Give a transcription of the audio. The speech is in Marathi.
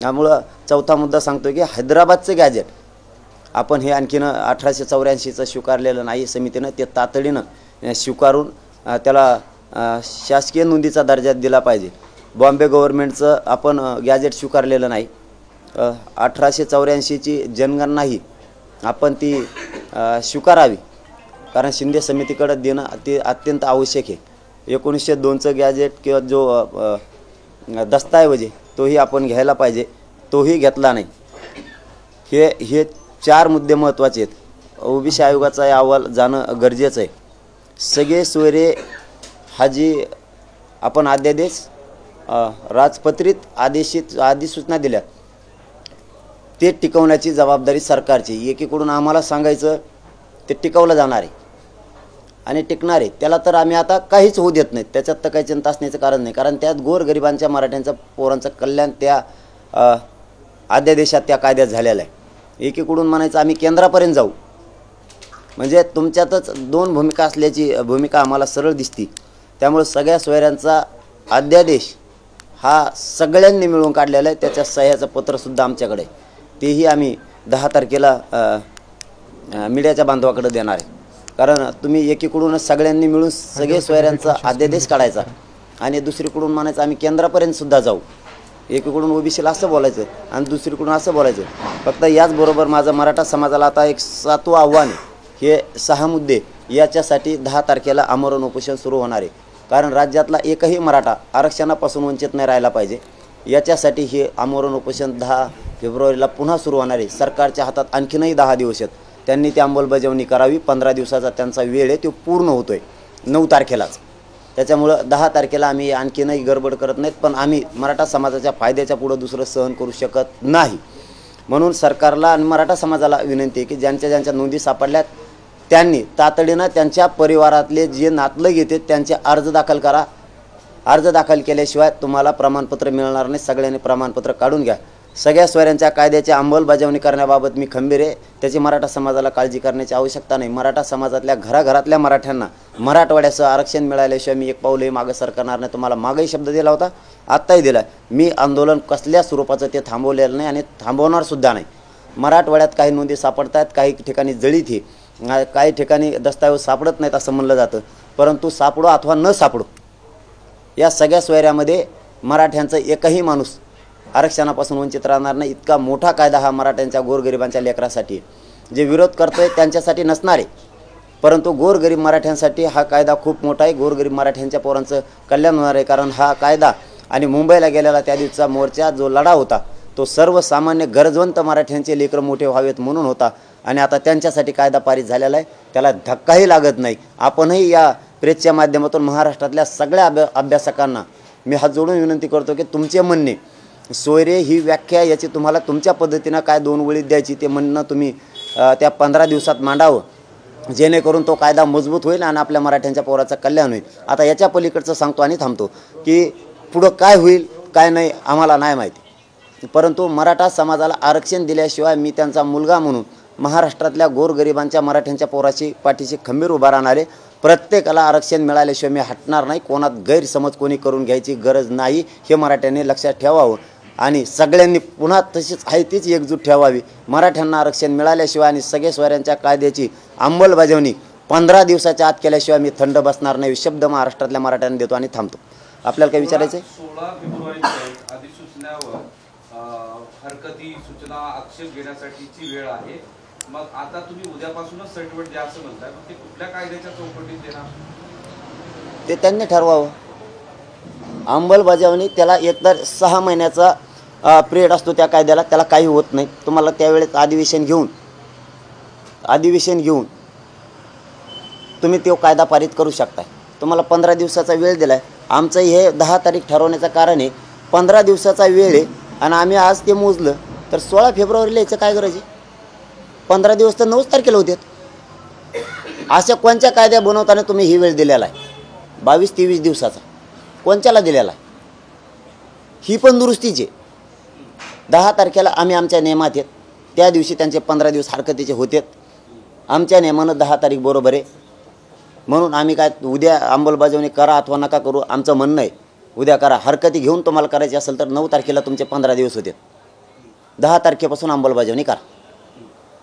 त्यामुळं चौथा मुद्दा सांगतो की हैदराबादचं गॅजेट आपण हे आणखीन 1884चं स्वीकारलेलं नाही समितीनं, ते तातडीनं स्वीकारून त्याला शासकीय नोंदीचा दर्जा दिला पाहिजे। बॉम्बे गव्हर्नमेंटचं आपण गॅजेट स्वीकारलेलं नाही। 1884ची जनगणनाही आपण ती स्वीकारावी, कारण शिंदे समितीकडे देणं ते अत्यंत आवश्यक आहे। 1902चं गॅजेट किंवा जो दस्तऐवज आहे तोही आपण घ्यायला पाहिजे, तोही घेतला नाही। हे चार मुद्दे महत्त्वाचे आहेत। ओबीसी आयोगाचा अहवाल जाणं गरजेचं आहे। सगळे सोयरे हा जी आपण अध्यादेश राजपत्रित अधिसूचना दिल्या ते टिकवण्याची जबाबदारी सरकारची। एकीकडून आम्हाला सांगायचं ते टिकवलं जाणार आहे आणि टिकणार आहे, त्याला तर आम्ही आता काहीच होऊ देत नाहीत। त्याच्यात तर काही चिंता असण्याचं कारण नाही, कारण त्यात गोरगरिबांच्या मराठ्यांच्या पोरांचं कल्याण त्या अध्यादेशात त्या कायद्यात झालेलं आहे। एकीकडून म्हणायचं आम्ही केंद्रापर्यंत जाऊ, म्हणजे तुमच्यातच दोन भूमिका असल्याची भूमिका आम्हाला सरळ दिसती। त्यामुळे सगळ्या सोयऱ्यांचा अध्यादेश हा सगळ्यांनी मिळून काढलेला आहे, त्याच्या सह्याचं पत्रसुद्धा आमच्याकडे आहे, तेही आम्ही 10 तारखेला मीडियाच्या बांधवाकडे देणार आहे। कारण तुम्ही एकीकडूनच सगळ्यांनी मिळून सगळे सोयऱ्यांचा अध्यादेश काढायचा आणि दुसरीकडून म्हणायचं आम्ही केंद्रापर्यंत सुद्धा जाऊ। एकीकडून ओबीसीला असं बोलायचं आणि दुसरीकडून असं बोलायचं। फक्त याचबरोबर माझं मराठा समाजाला आता एक 7वं आव्हान आहे, हे 6 मुद्दे याच्यासाठी 10 तारखेला आमरण उपोषण सुरू होणार आहे। कारण राज्यातला एकही मराठा आरक्षणापासून वंचित नाही राहिला पाहिजे, याच्यासाठी हे आमरण उपोषण 10 फेब्रुवारीला पुन्हा सुरू होणार आहे। सरकारच्या हातात आणखीनही 10 दिवस आहेत, त्यांनी ती अंमलबजावणी करावी। 15 दिवसाचा त्यांचा वेळ आहे, तो पूर्ण होतोय 9 तारखेलाच। त्याच्यामुळं 10 तारखेला आम्ही आणखीनही गडबड करत नाहीत, पण आम्ही मराठा समाजाच्या फायद्याच्या पुढं दुसरं सहन करू शकत नाही। म्हणून सरकारला आणि मराठा समाजाला विनंती आहे की ज्यांच्या नोंदी सापडल्यात त्यांनी तातडीनं त्यांच्या परिवारातले जे नातलग येते त्यांचे अर्ज दाखल करा। अर्ज दाखल केल्याशिवाय तुम्हाला प्रमाणपत्र मिळणार नाही, सगळ्यांनी प्रमाणपत्र काढून घ्या। सगळ्या सोयऱ्यांच्या कायद्याची अंमलबजावणी करण्याबाबत मी खंबीर आहे, त्याची मराठा समाजाला काळजी करण्याची आवश्यकता नाही। मराठा समाजातल्या घराघरातल्या मराठ्यांना मराठवाड्याचं आरक्षण मिळाल्याशिवाय मी एक पाऊलही मागं सरकणार नाही। तुम्हाला मागही शब्द दिला होता, आत्ताही दिला। मी आंदोलन कसल्या स्वरूपाचं ते थांबवलेलं नाही आणि थांबवणार सुद्धा नाही। मराठवाड्यात काही नोंदी सापडतात, काही ठिकाणी जळीत आहे, काही ठिकाणी दस्तऐवज सापडत नाहीत असं म्हणलं जातं, परंतु सापडो अथवा न सापडो या सगळ्या सोयऱ्यामध्ये मराठ्यांचा एकही माणूस आरक्षणापासून वंचित राहणार नाही। इतका मोठा कायदा हा मराठ्यांच्या गोरगरिबांच्या लेकरासाठी, जे विरोध करतोय त्यांच्यासाठी नसणार आहे, परंतु गोरगरीब मराठ्यांसाठी हा कायदा खूप मोठा आहे। गोरगरीब मराठ्यांच्या पोरांचं कल्याण होणार आहे, कारण हा कायदा आणि मुंबईला गेलेला त्या दिवसाचा मोर्चा जो लढा होता तो सर्वसामान्य गरजवंत मराठ्यांचे लेकरं मोठे व्हावेत म्हणून होता आणि आता त्यांच्यासाठी कायदा पारित झालेला आहे, त्याला धक्काही लागत नाही। आपणही या प्रेसच्या माध्यमातून महाराष्ट्रातल्या सगळ्या अभ्यासकांना मी हात जोडून विनंती करतो की तुमचे म्हणणे सोयरे ही व्याख्या याची तुम्हाला तुमच्या पद्धतीनं काय 2 ओळीत द्यायची ते म्हणणं तुम्ही त्या 15 दिवसात मांडावं, जेणेकरून तो कायदा मजबूत होईल आणि आपल्या मराठ्यांच्या पोराचं कल्याण होईल। आता याच्या पलीकडचं सांगतो आणि थांबतो की पुढं काय होईल काय नाही आम्हाला नाही माहिती, परंतु मराठा समाजाला आरक्षण दिल्याशिवाय मी त्यांचा मुलगा म्हणून महाराष्ट्रातल्या गोरगरिबांच्या मराठ्यांच्या पोराची पाठीशी खंबीर उभा राहणारे। प्रत्येकाला आरक्षण मिळाल्याशिवाय मी हटणार नाही, कोणात गैरसमज कोणी करून घ्यायची गरज नाही, हे मराठ्यांनी लक्षात ठेवावं आणि सगळ्यांनी पुन्हा तशीच आहे तीच एकजूट ठेवावी। मराठ्यांना आरक्षण मिळाल्याशिवाय आणि सगळे सोयऱ्यांच्या कायद्याची अंमलबजावणी 15 दिवसाच्या आत केल्याशिवाय मी थंड बसणार नाही, शब्द महाराष्ट्रातल्या मराठ्यांना देतो आणि थांबतो। आपल्याला काय विचारायचं आहे? 16 फेब्रुवारीच्या अधिसूचनेवर हरकती सूचना आक्षेप घेण्यासाठीची वेळ आहे। मग आता तुम्ही उद्यापासूनच सर्टिफिकेट द्या असं म्हणताय, मग ते कुठल्या कायद्याच्या चौकटीत देणार ते त्यांनी ठरवावं। अंमलबजावणी त्याला एकतर 6 महिन्याचा पिरियड असतो त्या कायद्याला, त्याला काही होत नाही। तुम्हाला त्यावेळेस अधिवेशन घेऊन तुम्ही तो कायदा पारित करू शकता। तुम्हाला 15 दिवसाचा वेळ दिला आहे। आमचं हे 10 तारीख ठरवण्याचं कारण आहे 15 दिवसाचा वेळ आहे आणि आम्ही आज ते मोजलं तर 16 फेब्रुवारीला याचं काय गरज आहे? 15 दिवस तर 9 तारखेला होते। अशा कोणत्या कायद्या बनवताना तुम्ही ही वेळ दिलेला आहे 22-23 दिवसाचा कोणत्याला दिलेला आहे? ही पण दुरुस्तीची 10 तारखेला आम्ही आमच्या नियमात आहेत, त्या दिवशी त्यांचे 15 दिवस हरकतीचे होते। आमच्या नियमानं 10 तारीख बरोबर आहे, म्हणून आम्ही काय उद्या अंमलबजावणी करा अथवा नका करू आमचं म्हणणं आहे उद्या करा। हरकती घेऊन तुम्हाला करायची असेल तर 9 तारखेला तुमचे 15 दिवस होते। 10 तारखेपासून अंमलबजावणी करा.